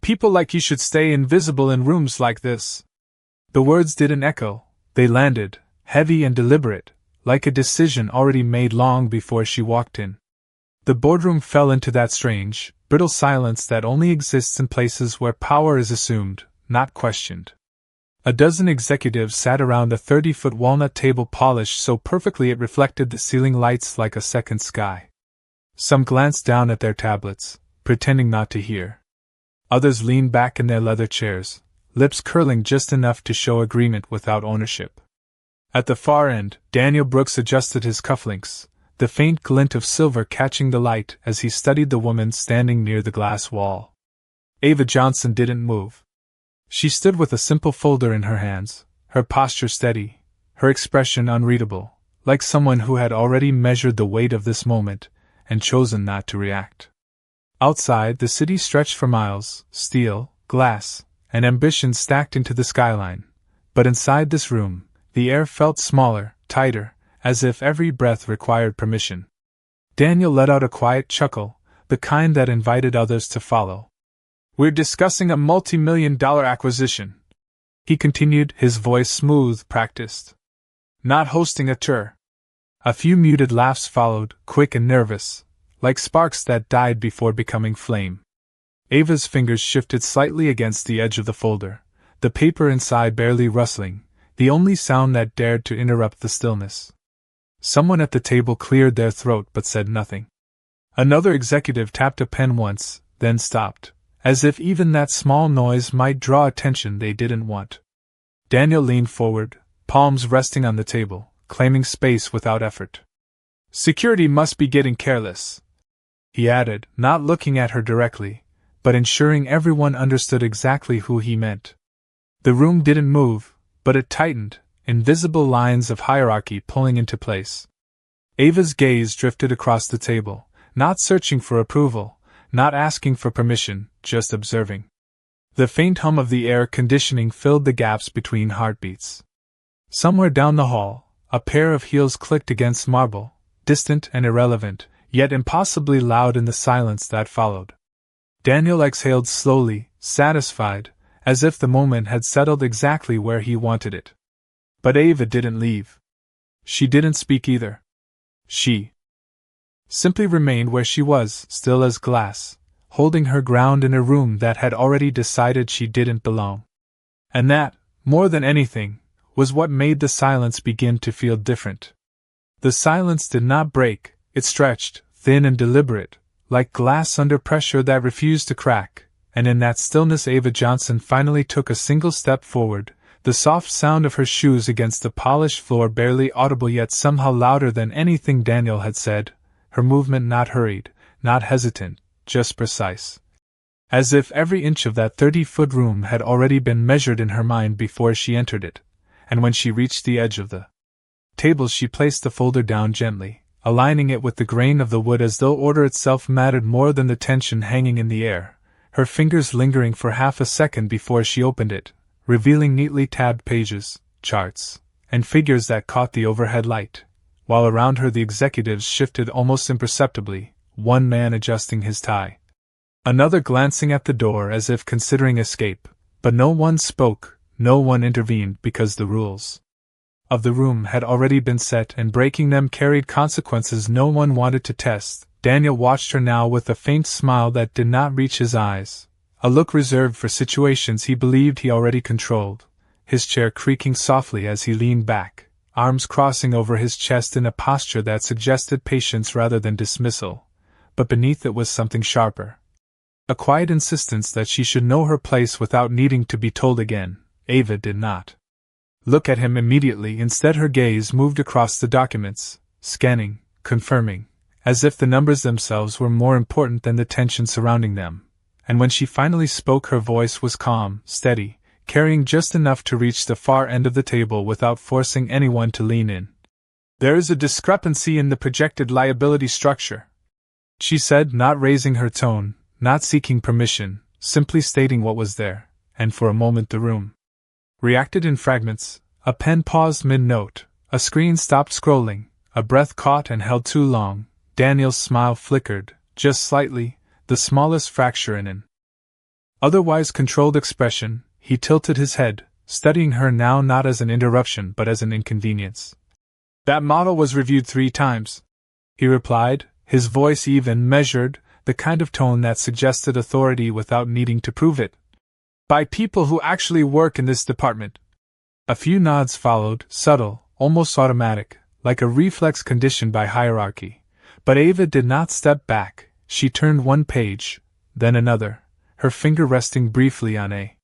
People like you should stay invisible in rooms like this." The words didn't echo, they landed, heavy and deliberate, like a decision already made long before she walked in. The boardroom fell into that strange, brittle silence that only exists in places where power is assumed, not questioned. A dozen executives sat around a 30-foot walnut table polished so perfectly it reflected the ceiling lights like a second sky. Some glanced down at their tablets, pretending not to hear. Others leaned back in their leather chairs, lips curling just enough to show agreement without ownership. At the far end, Daniel Brooks adjusted his cufflinks, the faint glint of silver catching the light as he studied the woman standing near the glass wall. Ava Johnson didn't move. She stood with a simple folder in her hands, her posture steady, her expression unreadable, like someone who had already measured the weight of this moment and chosen not to react. Outside, the city stretched for miles, steel, glass, and ambition stacked into the skyline. But inside this room, the air felt smaller, tighter, as if every breath required permission. Daniel let out a quiet chuckle, the kind that invited others to follow. "We're discussing a multi-million-dollar acquisition," he continued, his voice smooth, practiced. "Not hosting a tour." A few muted laughs followed, quick and nervous, like sparks that died before becoming flame. Ava's fingers shifted slightly against the edge of the folder, the paper inside barely rustling, the only sound that dared to interrupt the stillness. Someone at the table cleared their throat but said nothing. Another executive tapped a pen once, then stopped, as if even that small noise might draw attention they didn't want. Daniel leaned forward, palms resting on the table, claiming space without effort. "Security must be getting careless," he added, not looking at her directly, but ensuring everyone understood exactly who he meant. The room didn't move, but it tightened, invisible lines of hierarchy pulling into place. Ava's gaze drifted across the table, not searching for approval, not asking for permission, just observing. The faint hum of the air conditioning filled the gaps between heartbeats. Somewhere down the hall, a pair of heels clicked against marble, distant and irrelevant, yet impossibly loud in the silence that followed. Daniel exhaled slowly, satisfied, as if the moment had settled exactly where he wanted it. But Ava didn't leave. She didn't speak either. She simply remained where she was, still as glass, holding her ground in a room that had already decided she didn't belong. And that, more than anything, was what made the silence begin to feel different. The silence did not break, it stretched, thin and deliberate, like glass under pressure that refused to crack, and in that stillness Ava Johnson finally took a single step forward, the soft sound of her shoes against the polished floor barely audible yet somehow louder than anything Daniel had said, her movement not hurried, not hesitant, just precise. As if every inch of that 30-foot room had already been measured in her mind before she entered it, and when she reached the edge of the table she placed the folder down gently, aligning it with the grain of the wood as though order itself mattered more than the tension hanging in the air, her fingers lingering for half a second before she opened it, revealing neatly tabbed pages, charts, and figures that caught the overhead light, while around her the executives shifted almost imperceptibly, one man adjusting his tie, another glancing at the door as if considering escape, but no one spoke, no one intervened because the rules of the room had already been set and breaking them carried consequences no one wanted to test. Daniel watched her now with a faint smile that did not reach his eyes, a look reserved for situations he believed he already controlled, his chair creaking softly as he leaned back, arms crossing over his chest in a posture that suggested patience rather than dismissal, but beneath it was something sharper. A quiet insistence that she should know her place without needing to be told again. Ava did not look at him immediately, instead her gaze moved across the documents, scanning, confirming, as if the numbers themselves were more important than the tension surrounding them, and when she finally spoke her voice was calm, steady, carrying just enough to reach the far end of the table without forcing anyone to lean in. "There is a discrepancy in the projected liability structure," she said, not raising her tone, not seeking permission, simply stating what was there, and for a moment the room reacted in fragments. A pen paused mid-note, a screen stopped scrolling, a breath caught and held too long. Daniel's smile flickered, just slightly, the smallest fracture in an otherwise controlled expression, he tilted his head, studying her now not as an interruption but as an inconvenience. That model was reviewed 3 times, he replied, his voice even, measured, the kind of tone that suggested authority without needing to prove it. By people who actually work in this department. A few nods followed, subtle, almost automatic, like a reflex conditioned by hierarchy. But Ava did not step back. She turned one page, then another, her finger resting briefly on a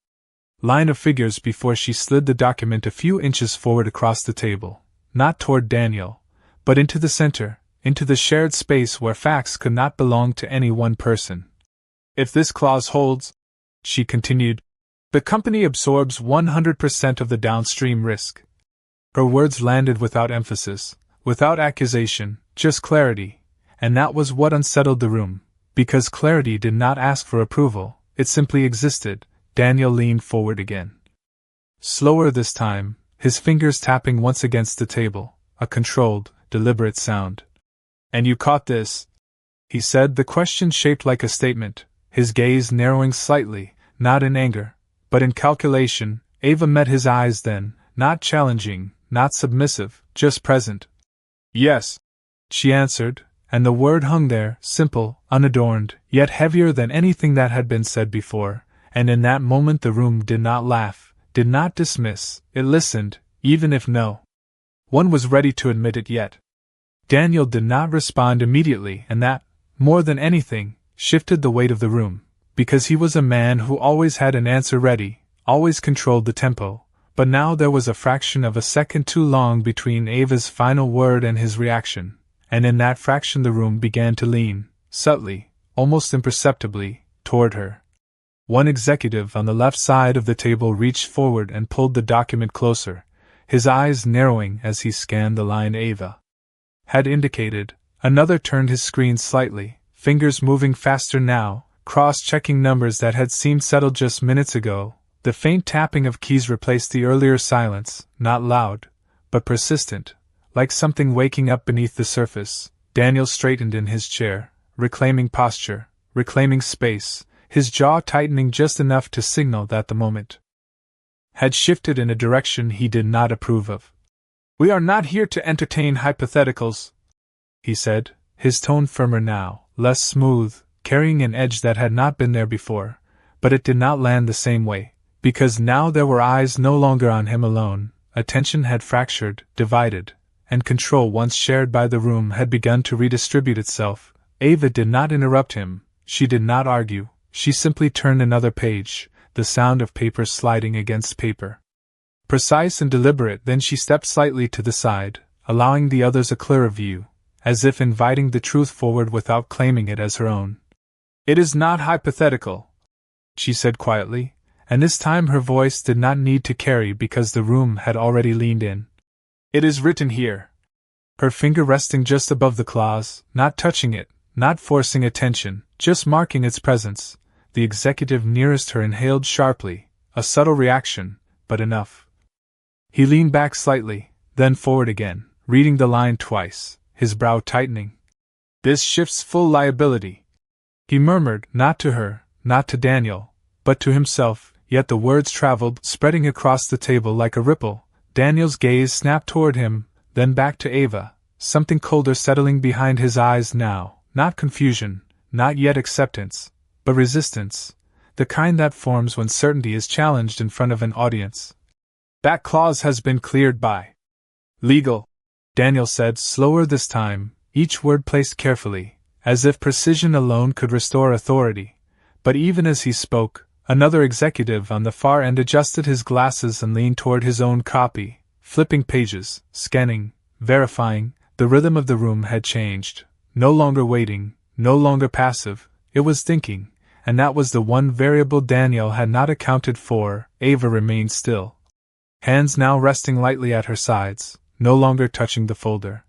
line of figures before she slid the document a few inches forward across the table, not toward Daniel, but into the center, into the shared space where facts could not belong to any one person. If this clause holds, she continued, the company absorbs 100% of the downstream risk. Her words landed without emphasis, without accusation, just clarity, and that was what unsettled the room, because clarity did not ask for approval, it simply existed. Daniel leaned forward again. Slower this time, his fingers tapping once against the table, a controlled, deliberate sound. And you caught this? He said, the question shaped like a statement, his gaze narrowing slightly, not in anger, but in calculation. Ava met his eyes then, not challenging, not submissive, just present. Yes, she answered, and the word hung there, simple, unadorned, yet heavier than anything that had been said before, and in that moment the room did not laugh, did not dismiss, it listened, even if no one was ready to admit it yet. Daniel did not respond immediately, and that, more than anything, shifted the weight of the room, because he was a man who always had an answer ready, always controlled the tempo, but now there was a fraction of a second too long between Ava's final word and his reaction, and in that fraction the room began to lean, subtly, almost imperceptibly, toward her. One executive on the left side of the table reached forward and pulled the document closer, his eyes narrowing as he scanned the line Ava had indicated. Another turned his screen slightly, fingers moving faster now, cross-checking numbers that had seemed settled just minutes ago. The faint tapping of keys replaced the earlier silence, not loud, but persistent, like something waking up beneath the surface. Daniel straightened in his chair, reclaiming posture, reclaiming space, his jaw tightening just enough to signal that the moment had shifted in a direction he did not approve of. We are not here to entertain hypotheticals, he said, his tone firmer now, less smooth, carrying an edge that had not been there before, but it did not land the same way, because now there were eyes no longer on him alone, attention had fractured, divided, and control once shared by the room had begun to redistribute itself. Ava did not interrupt him, she did not argue, she simply turned another page, the sound of paper sliding against paper. Precise and deliberate, then she stepped slightly to the side, allowing the others a clearer view, as if inviting the truth forward without claiming it as her own. It is not hypothetical, she said quietly, and this time her voice did not need to carry because the room had already leaned in. It is written here. Her finger resting just above the clause, not touching it, not forcing attention, just marking its presence. The executive nearest her inhaled sharply, a subtle reaction, but enough. He leaned back slightly, then forward again, reading the line twice, his brow tightening. This shifts full liability, he murmured, not to her, not to Daniel, but to himself, yet the words traveled, spreading across the table like a ripple. Daniel's gaze snapped toward him, then back to Ava, something colder settling behind his eyes now, not confusion, not yet acceptance, but resistance, the kind that forms when certainty is challenged in front of an audience. That clause has been cleared by legal, Daniel said, slower this time, each word placed carefully, as if precision alone could restore authority. But even as he spoke, another executive on the far end adjusted his glasses and leaned toward his own copy, flipping pages, scanning, verifying. The rhythm of the room had changed, no longer waiting, no longer passive, it was thinking, and that was the one variable Daniel had not accounted for. Ava remained still, hands now resting lightly at her sides, no longer touching the folder.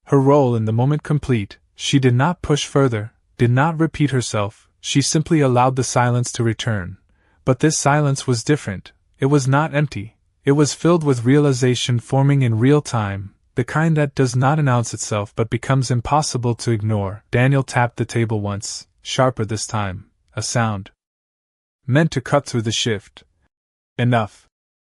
Her role in the moment complete, she did not push further, did not repeat herself, she simply allowed the silence to return. But this silence was different, it was not empty, it was filled with realization forming in real time, the kind that does not announce itself but becomes impossible to ignore. Daniel tapped the table once, sharper this time, a sound meant to cut through the shift. "Enough,"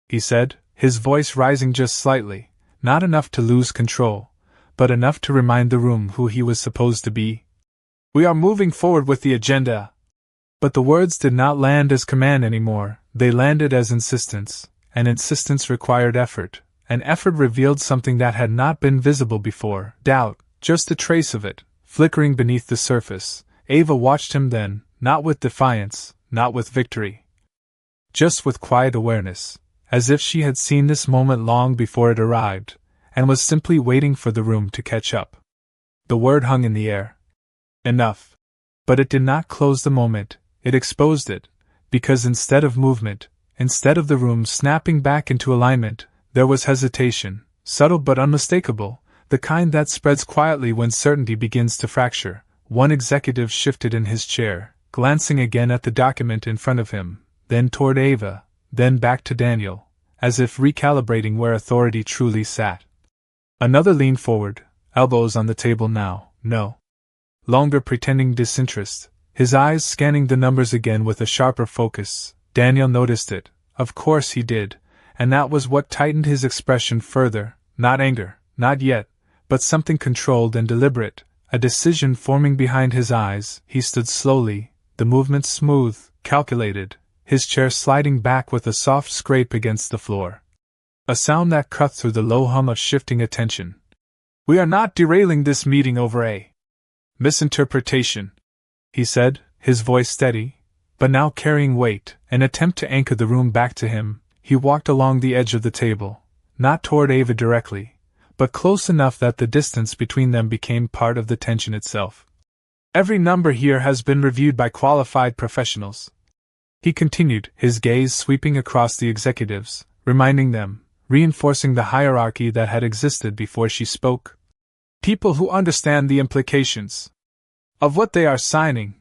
he said, his voice rising just slightly, not enough to lose control, but enough to remind the room who he was supposed to be. "We are moving forward with the agenda." But the words did not land as command anymore, they landed as insistence, and insistence required effort, and effort revealed something that had not been visible before: doubt, just a trace of it, flickering beneath the surface. Ava watched him then, not with defiance, not with victory. Just with quiet awareness, as if she had seen this moment long before it arrived, and was simply waiting for the room to catch up. The word hung in the air. Enough. But it did not close the moment, it exposed it, because instead of movement, instead of the room snapping back into alignment, there was hesitation, subtle but unmistakable, the kind that spreads quietly when certainty begins to fracture. One executive shifted in his chair, glancing again at the document in front of him, then toward Ava, then back to Daniel, as if recalibrating where authority truly sat. Another leaned forward, elbows on the table now, no longer pretending disinterest, his eyes scanning the numbers again with a sharper focus. Daniel noticed it, of course he did, and that was what tightened his expression further, not anger, not yet, but something controlled and deliberate, a decision forming behind his eyes. He stood slowly, the movements smooth, calculated, his chair sliding back with a soft scrape against the floor. A sound that cut through the low hum of shifting attention. "We are not derailing this meeting over a misinterpretation," he said, his voice steady, but now carrying weight, an attempt to anchor the room back to him. He walked along the edge of the table, not toward Ava directly, but close enough that the distance between them became part of the tension itself. "Every number here has been reviewed by qualified professionals," he continued, his gaze sweeping across the executives, reminding them, reinforcing the hierarchy that had existed before she spoke. "People who understand the implications of what they are signing."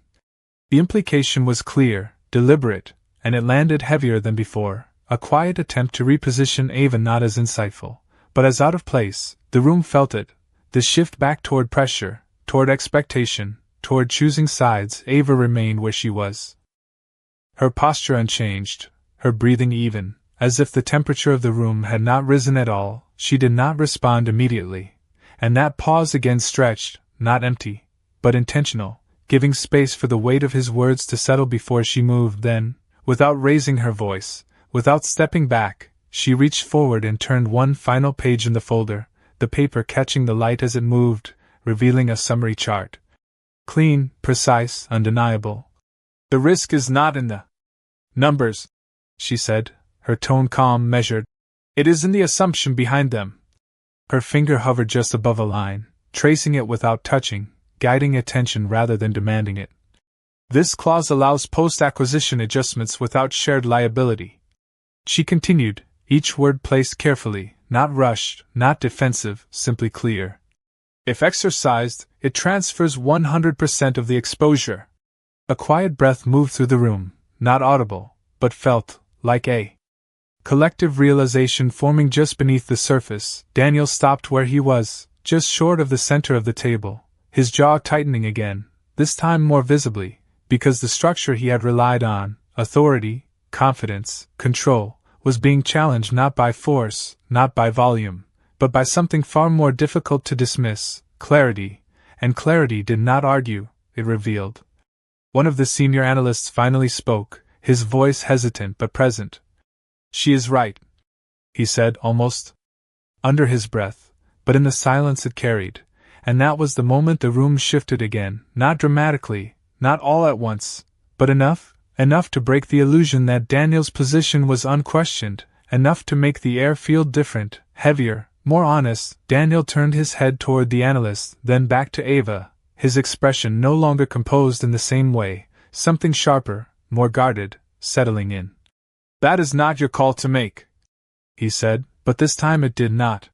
The implication was clear, deliberate, and it landed heavier than before, a quiet attempt to reposition Ava not as insightful, but as out of place. The room felt it, the shift back toward pressure, toward expectation, toward choosing sides. Ava remained where she was, her posture unchanged, her breathing even, as if the temperature of the room had not risen at all. She did not respond immediately, and that pause again stretched, not empty, but intentional, giving space for the weight of his words to settle before she moved. Then, without raising her voice, without stepping back, she reached forward and turned one final page in the folder, the paper catching the light as it moved, revealing a summary chart. Clean, precise, undeniable. "The risk is not in the numbers," she said, her tone calm, measured. "It is in the assumption behind them." Her finger hovered just above a line, tracing it without touching, guiding attention rather than demanding it. "This clause allows post-acquisition adjustments without shared liability," she continued, each word placed carefully, not rushed, not defensive, simply clear. "If exercised, it transfers 100% of the exposure." A quiet breath moved through the room, not audible, but felt, like a collective realization forming just beneath the surface. Daniel stopped where he was, just short of the center of the table, his jaw tightening again, this time more visibly, because the structure he had relied on, authority, confidence, control, was being challenged not by force, not by volume, but by something far more difficult to dismiss: clarity. And clarity did not argue, it revealed. One of the senior analysts finally spoke, his voice hesitant but present. "She is right," he said, almost under his breath, but in the silence it carried, and that was the moment the room shifted again, not dramatically, not all at once, but enough to break the illusion that Daniel's position was unquestioned, enough to make the air feel different, heavier, more honest. Daniel turned his head toward the analyst, then back to Ava, his expression no longer composed in the same way, something sharper, more guarded, settling in. "That is not your call to make," he said, but this time it did not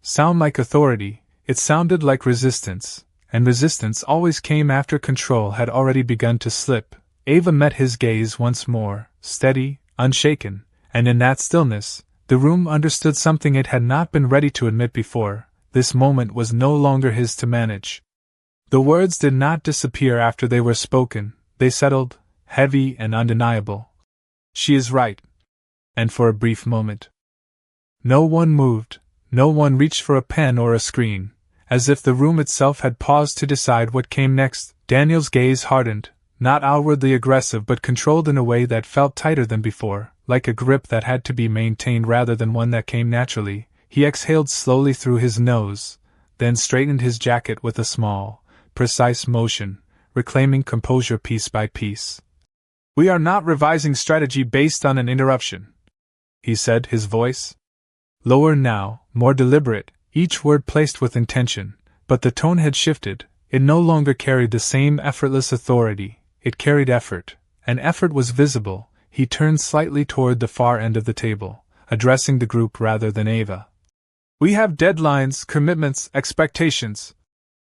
sound like authority, it sounded like resistance, and resistance always came after control had already begun to slip. Ava met his gaze once more, steady, unshaken, and in that stillness, the room understood something it had not been ready to admit before: this moment was no longer his to manage. The words did not disappear after they were spoken, they settled, heavy and undeniable, She is right. And for a brief moment, no one moved, no one reached for a pen or a screen, as if the room itself had paused to decide what came next. Daniel's gaze hardened, not outwardly aggressive but controlled in a way that felt tighter than before, like a grip that had to be maintained rather than one that came naturally. He exhaled slowly through his nose, then straightened his jacket with a small, precise motion, reclaiming composure piece by piece. "We are not revising strategy based on an interruption," he said, his voice lower now, more deliberate, each word placed with intention, but the tone had shifted. It no longer carried the same effortless authority, it carried effort, and effort was visible. He turned slightly toward the far end of the table, addressing the group rather than Ava. "We have deadlines, commitments, expectations,"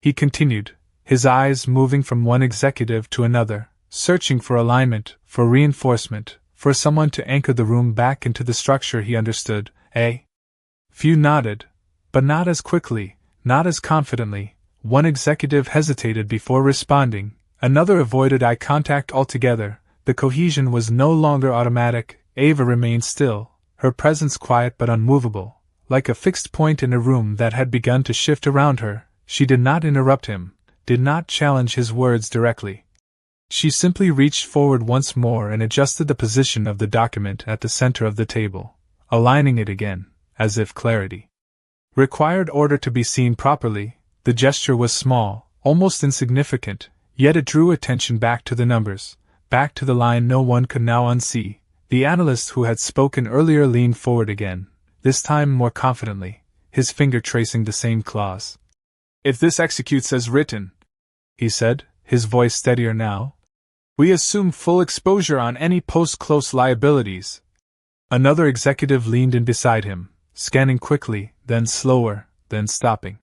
he continued, his eyes moving from one executive to another, searching for alignment, for reinforcement, for someone to anchor the room back into the structure he understood. Few nodded, but not as quickly, not as confidently. One executive hesitated before responding, another avoided eye contact altogether. The cohesion was no longer automatic. Ava remained still, her presence quiet but unmovable, like a fixed point in a room that had begun to shift around her. She did not interrupt him, did not challenge his words directly. She simply reached forward once more and adjusted the position of the document at the center of the table, aligning it again, as if clarity required order to be seen properly. The gesture was small, almost insignificant, yet it drew attention back to the numbers, back to the line no one could now unsee. The analyst who had spoken earlier leaned forward again, this time more confidently, his finger tracing the same clause. "If this executes as written," he said, his voice steadier now, "we assume full exposure on any post-close liabilities." Another executive leaned in beside him, scanning quickly, then slower, then stopping.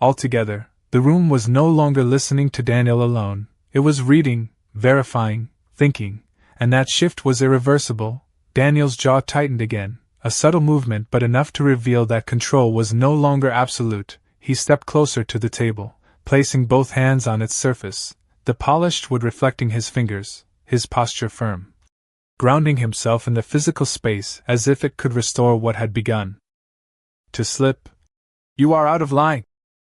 Altogether, the room was no longer listening to Daniel alone, it was reading, verifying, thinking, and that shift was irreversible. Daniel's jaw tightened again, a subtle movement but enough to reveal that control was no longer absolute. He stepped closer to the table, placing both hands on its surface, the polished wood reflecting his fingers, his posture firm, grounding himself in the physical space as if it could restore what had begun to slip. "You are out of line,"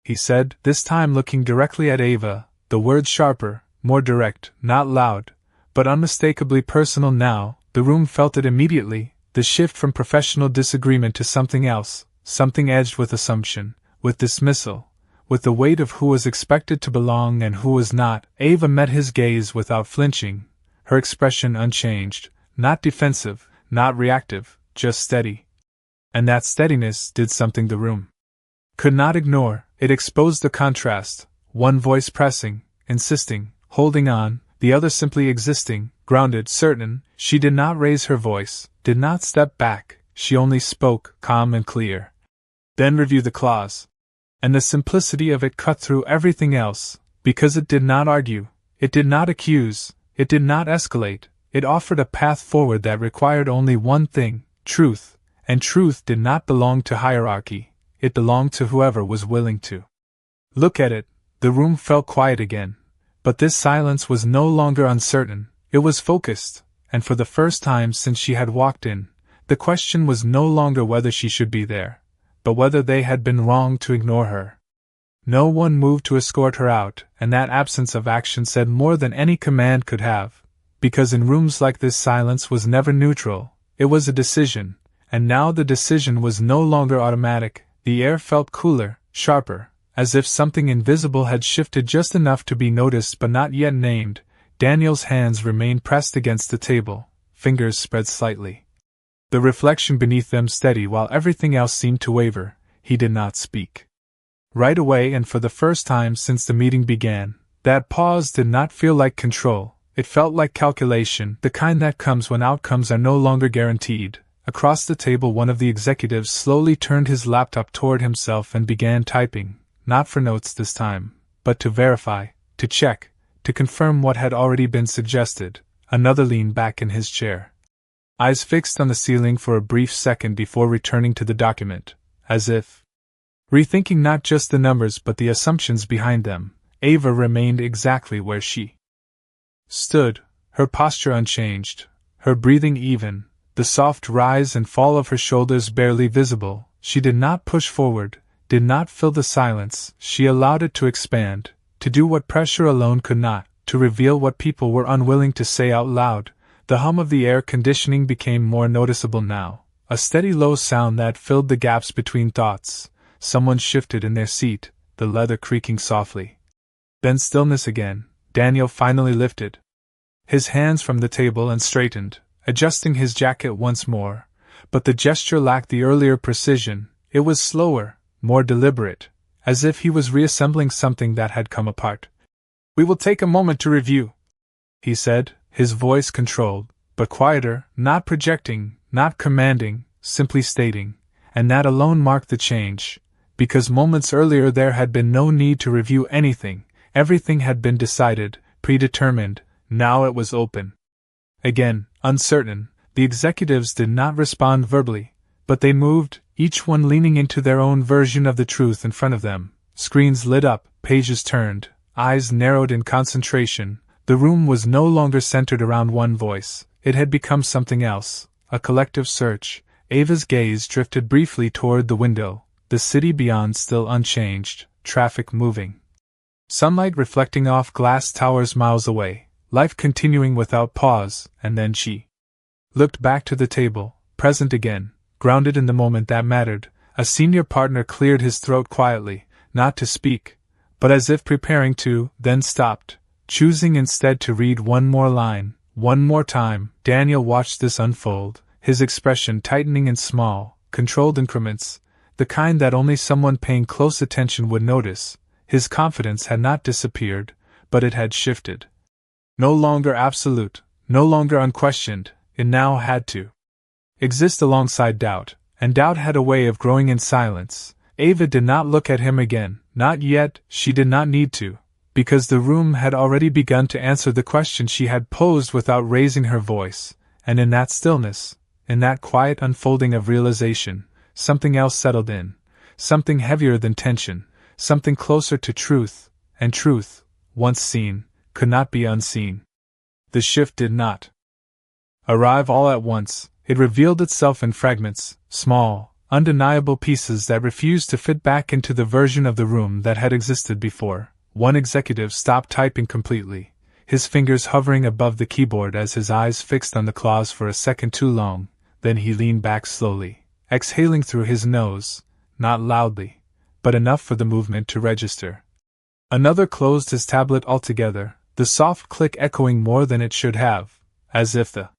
he said, this time looking directly at Ava, the words sharper, more direct, not loud, but unmistakably personal now. The room felt it immediately, the shift from professional disagreement to something else, something edged with assumption, with dismissal, with the weight of who was expected to belong and who was not. Ava met his gaze without flinching, her expression unchanged, not defensive, not reactive, just steady. And that steadiness did something the room could not ignore. It exposed the contrast, one voice pressing, insisting, holding on, the other simply existing, grounded, certain. She did not raise her voice, did not step back, she only spoke, calm and clear. "Then review the clause." And the simplicity of it cut through everything else, because it did not argue, it did not accuse, it did not escalate, it offered a path forward that required only one thing, truth, and truth did not belong to hierarchy, it belonged to whoever was willing to look at it. The room felt quiet again, but this silence was no longer uncertain, it was focused, and for the first time since she had walked in, the question was no longer whether she should be there, but whether they had been wrong to ignore her. No one moved to escort her out, and that absence of action said more than any command could have, because in rooms like this silence was never neutral, it was a decision, and now the decision was no longer automatic. The air felt cooler, sharper, as if something invisible had shifted just enough to be noticed but not yet named. Daniel's hands remained pressed against the table, fingers spread slightly, the reflection beneath them steady while everything else seemed to waver. He did not speak. Right away, and for the first time since the meeting began, that pause did not feel like control, it felt like calculation, the kind that comes when outcomes are no longer guaranteed. Across the table, one of the executives slowly turned his laptop toward himself and began typing, not for notes this time, but to verify, to check, to confirm what had already been suggested. Another leaned back in his chair, eyes fixed on the ceiling for a brief second before returning to the document, as if rethinking not just the numbers but the assumptions behind them. Ava remained exactly where she stood, her posture unchanged, her breathing even, the soft rise and fall of her shoulders barely visible. She did not push forward, did not fill the silence, she allowed it to expand, to do what pressure alone could not, to reveal what people were unwilling to say out loud. The hum of the air conditioning became more noticeable now, a steady low sound that filled the gaps between thoughts. Someone shifted in their seat, the leather creaking softly. Then stillness again. Daniel finally lifted his hands from the table and straightened, adjusting his jacket once more. But the gesture lacked the earlier precision. It was slower, more deliberate, as if he was reassembling something that had come apart. "We will take a moment to review," he said, his voice controlled, but quieter, not projecting, not commanding, simply stating. And that alone marked the change, because moments earlier there had been no need to review anything. Everything had been decided, predetermined. Now it was open. Again, uncertain, the executives did not respond verbally, but they moved, each one leaning into their own version of the truth in front of them. Screens lit up, pages turned, eyes narrowed in concentration. The room was no longer centered around one voice. It had become something else, a collective search. Ava's gaze drifted briefly toward the window, the city beyond still unchanged, traffic moving. Sunlight reflecting off glass towers miles away, life continuing without pause, and then she looked back to the table, present again, grounded in the moment that mattered. A senior partner cleared his throat quietly, not to speak, but as if preparing to, then stopped, choosing instead to read one more line, one more time. Daniel watched this unfold, his expression tightening in small, controlled increments, the kind that only someone paying close attention would notice. His confidence had not disappeared, but it had shifted. No longer absolute, no longer unquestioned, it now had to exist alongside doubt, and doubt had a way of growing in silence. Ava did not look at him again, not yet. She did not need to, because the room had already begun to answer the question she had posed without raising her voice, and in that stillness, in that quiet unfolding of realization, something else settled in, something heavier than tension, something closer to truth, and truth, once seen, could not be unseen. The shift did not arrive all at once. It revealed itself in fragments, small, undeniable pieces that refused to fit back into the version of the room that had existed before. One executive stopped typing completely, his fingers hovering above the keyboard as his eyes fixed on the clause for a second too long. Then he leaned back slowly, exhaling through his nose, not loudly, but enough for the movement to register. Another closed his tablet altogether, the soft click echoing more than it should have, as if the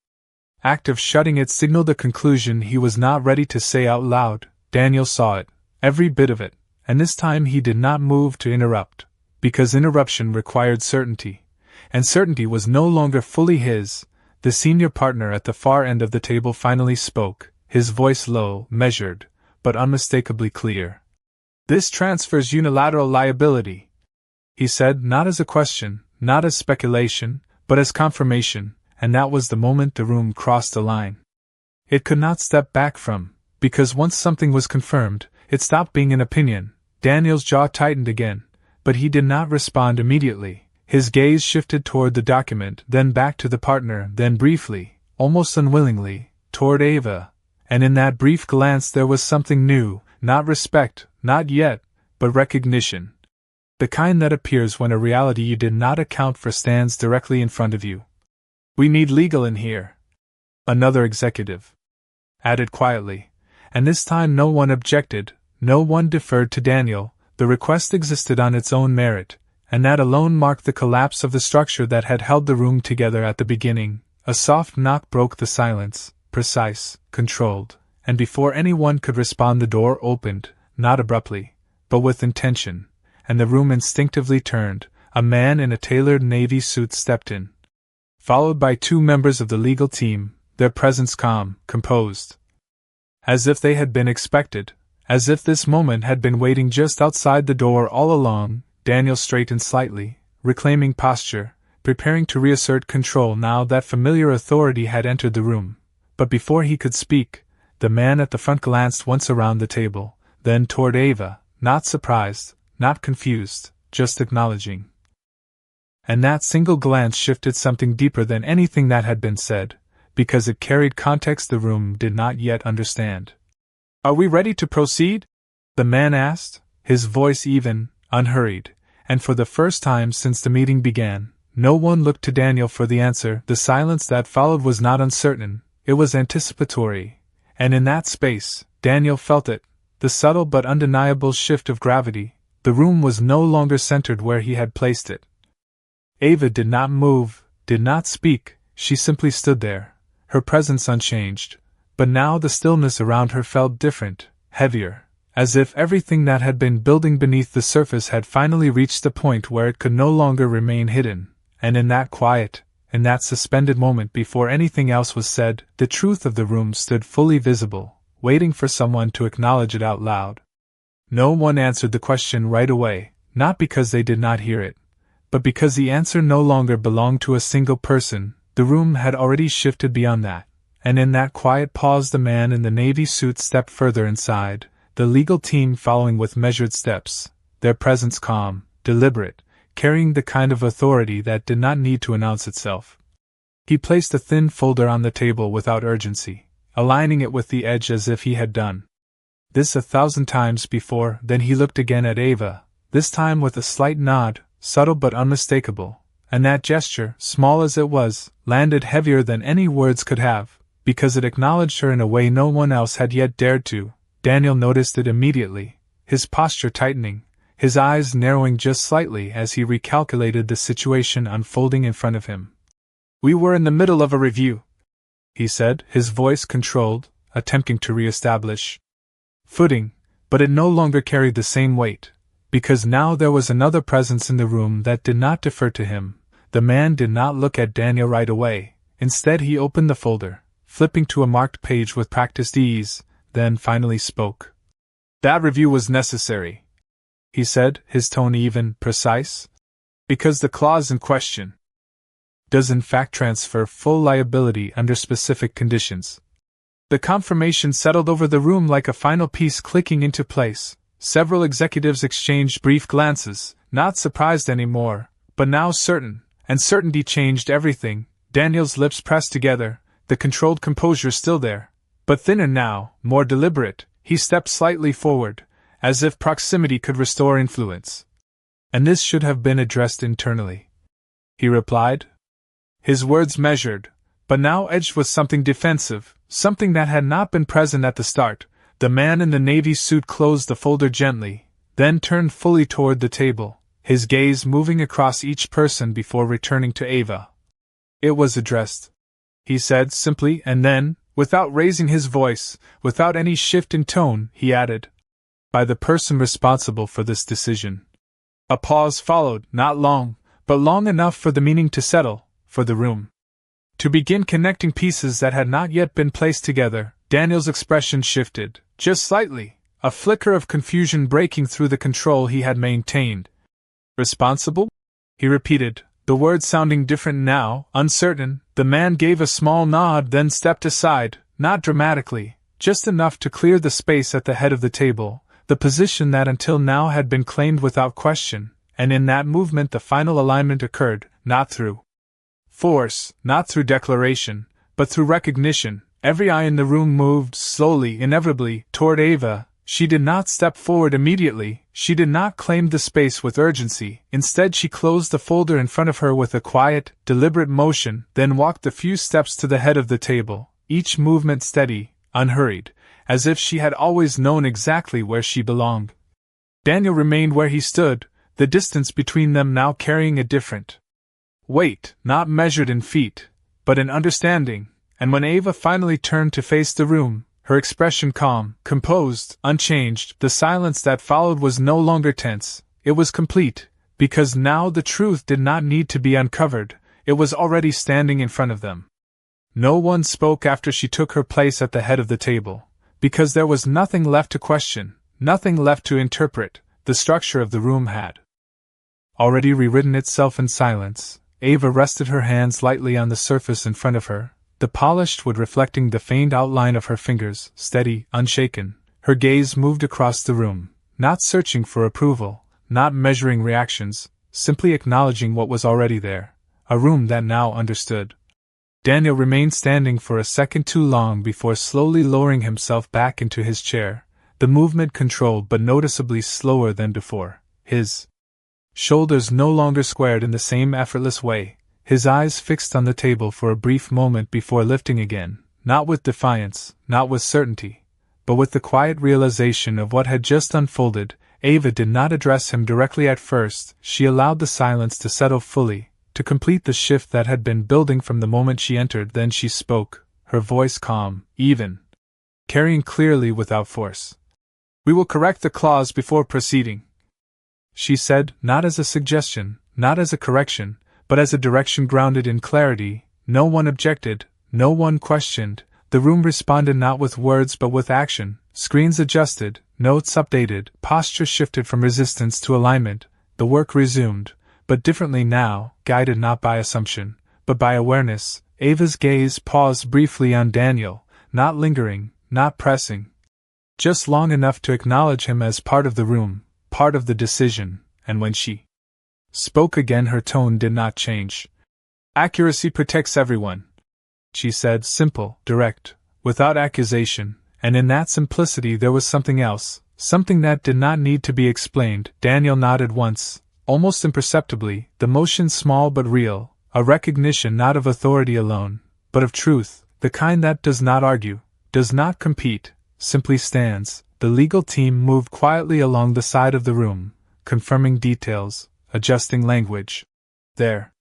act of shutting it signaled a conclusion he was not ready to say out loud. Daniel saw it, every bit of it, and this time he did not move to interrupt, because interruption required certainty, and certainty was no longer fully his. The senior partner at the far end of the table finally spoke, his voice low, measured, but unmistakably clear. "This transfers unilateral liability," he said, not as a question, not as speculation, but as confirmation, and that was the moment the room crossed a line it could not step back from, because once something was confirmed, it stopped being an opinion. Daniel's jaw tightened again, but he did not respond immediately. His gaze shifted toward the document, then back to the partner, then briefly, almost unwillingly, toward Ava, and in that brief glance there was something new, not respect, not yet, but recognition. The kind that appears when a reality you did not account for stands directly in front of you. "We need legal in here," another executive added quietly, and this time no one objected, no one deferred to Daniel. The request existed on its own merit, and that alone marked the collapse of the structure that had held the room together at the beginning. A soft knock broke the silence, precise, controlled, and before anyone could respond the door opened, not abruptly, but with intention, and the room instinctively turned. A man in a tailored navy suit stepped in, followed by two members of the legal team, their presence calm, composed, as if they had been expected, as if this moment had been waiting just outside the door all along. Daniel straightened slightly, reclaiming posture, preparing to reassert control now that familiar authority had entered the room. But before he could speak, the man at the front glanced once around the table, then toward Ava, not surprised, not confused, just acknowledging. And that single glance shifted something deeper than anything that had been said. because it carried context the room did not yet understand. "Are we ready to proceed?" the man asked, his voice even, unhurried, and for the first time since the meeting began, no one looked to Daniel for the answer. The silence that followed was not uncertain, it was anticipatory, and in that space, Daniel felt it, the subtle but undeniable shift of gravity. The room was no longer centered where he had placed it. Ava did not move, did not speak, she simply stood there, her presence unchanged, but now the stillness around her felt different, heavier, as if everything that had been building beneath the surface had finally reached the point where it could no longer remain hidden, and in that quiet, in that suspended moment before anything else was said, the truth of the room stood fully visible, waiting for someone to acknowledge it out loud. No one answered the question right away, not because they did not hear it, but because the answer no longer belonged to a single person. The room had already shifted beyond that, and in that quiet pause the man in the navy suit stepped further inside, the legal team following with measured steps, their presence calm, deliberate, carrying the kind of authority that did not need to announce itself. He placed a thin folder on the table without urgency, aligning it with the edge as if he had done this 1,000 times before. Then he looked again at Ava, this time with a slight nod, subtle but unmistakable, and that gesture, small as it was, landed heavier than any words could have, because it acknowledged her in a way no one else had yet dared to. Daniel noticed it immediately, his posture tightening, his eyes narrowing just slightly as he recalculated the situation unfolding in front of him. "We were in the middle of a review," he said, his voice controlled, attempting to re-establish footing, but it no longer carried the same weight, because now there was another presence in the room that did not defer to him. The man did not look at Daniel right away, instead he opened the folder, flipping to a marked page with practiced ease, then finally spoke. "That review was necessary," he said, his tone even, precise, "because the clause in question does in fact transfer full liability under specific conditions." The confirmation settled over the room like a final piece clicking into place. Several executives exchanged brief glances, not surprised anymore, but now certain, and certainty changed everything. Daniel's lips pressed together, the controlled composure still there, but thinner now, more deliberate. He stepped slightly forward, as if proximity could restore influence. "And this should have been addressed internally," he replied, his words measured, but now edged with something defensive, something that had not been present at the start. The man in the navy suit closed the folder gently, then turned fully toward the table, his gaze moving across each person before returning to Ava. "It was addressed," he said simply, and then, without raising his voice, without any shift in tone, he added, "by the person responsible for this decision." A pause followed, not long, but long enough for the meaning to settle, for the room to begin connecting pieces that had not yet been placed together. Daniel's expression shifted, just slightly, a flicker of confusion breaking through the control he had maintained. "Responsible?" he repeated, the words sounding different now, uncertain. The man gave a small nod, then stepped aside, not dramatically, just enough to clear the space at the head of the table, the position that until now had been claimed without question, and in that movement the final alignment occurred, not through force, not through declaration, but through recognition. Every eye in the room moved slowly, inevitably, toward Ava. She did not step forward immediately, she did not claim the space with urgency. Instead, she closed the folder in front of her with a quiet, deliberate motion, then walked a few steps to the head of the table, each movement steady, unhurried, as if she had always known exactly where she belonged. Daniel remained where he stood, the distance between them now carrying a different weight, not measured in feet, but in understanding. And when Ava finally turned to face the room, her expression calm, composed, unchanged, the silence that followed was no longer tense, it was complete, because now the truth did not need to be uncovered, it was already standing in front of them. No one spoke after she took her place at the head of the table, because there was nothing left to question, nothing left to interpret. The structure of the room had already rewritten itself in silence. Ava rested her hands lightly on the surface in front of her, the polished wood reflecting the faint outline of her fingers, steady, unshaken. Her gaze moved across the room, not searching for approval, not measuring reactions, simply acknowledging what was already there, a room that now understood. Daniel remained standing for a second too long before slowly lowering himself back into his chair, the movement controlled but noticeably slower than before. His shoulders no longer squared in the same effortless way, his eyes fixed on the table for a brief moment before lifting again, not with defiance, not with certainty, but with the quiet realization of what had just unfolded. Ava did not address him directly at first. She allowed the silence to settle fully, to complete the shift that had been building from the moment she entered. Then she spoke, her voice calm, even, carrying clearly without force. "We will correct the clause before proceeding," she said, not as a suggestion, not as a correction, but as a direction grounded in clarity. No one objected, no one questioned. The room responded not with words but with action. Screens adjusted, notes updated, posture shifted from resistance to alignment. The work resumed, but differently now, guided not by assumption, but by awareness. Ava's gaze paused briefly on Daniel, not lingering, not pressing. Just long enough to acknowledge him as part of the room, part of the decision, and when she spoke again her tone did not change. "Accuracy protects everyone," she said, simple, direct, without accusation, and in that simplicity there was something else, something that did not need to be explained. Daniel nodded once, almost imperceptibly, the motion small but real, a recognition not of authority alone, but of truth, the kind that does not argue, does not compete, simply stands. The legal team moved quietly along the side of the room, confirming details, adjusting language. Their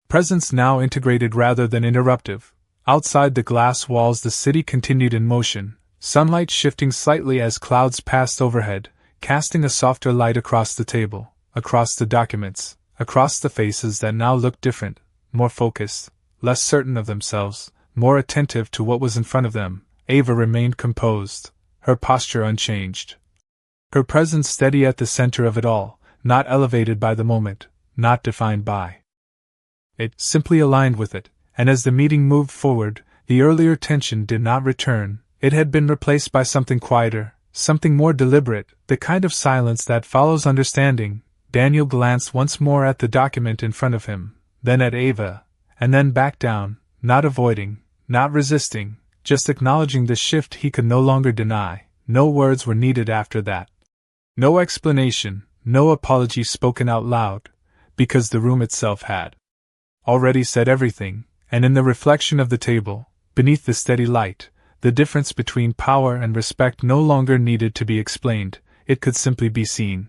presence now integrated rather than interruptive. Outside the glass walls the city continued in motion, sunlight shifting slightly as clouds passed overhead, casting a softer light across the table, across the documents, across the faces that now looked different, more focused, less certain of themselves, more attentive to what was in front of them. Ava remained composed, her posture unchanged, her presence steady at the center of it all, not elevated by the moment, not defined by it, simply aligned with it. And as the meeting moved forward, the earlier tension did not return. It had been replaced by something quieter, something more deliberate, the kind of silence that follows understanding. Daniel glanced once more at the document in front of him, then at Ava, and then back down, not avoiding, not resisting, just acknowledging the shift he could no longer deny. No words were needed after that. No explanation, no apology spoken out loud, because the room itself had already said everything. And in the reflection of the table, beneath the steady light, the difference between power and respect no longer needed to be explained, it could simply be seen.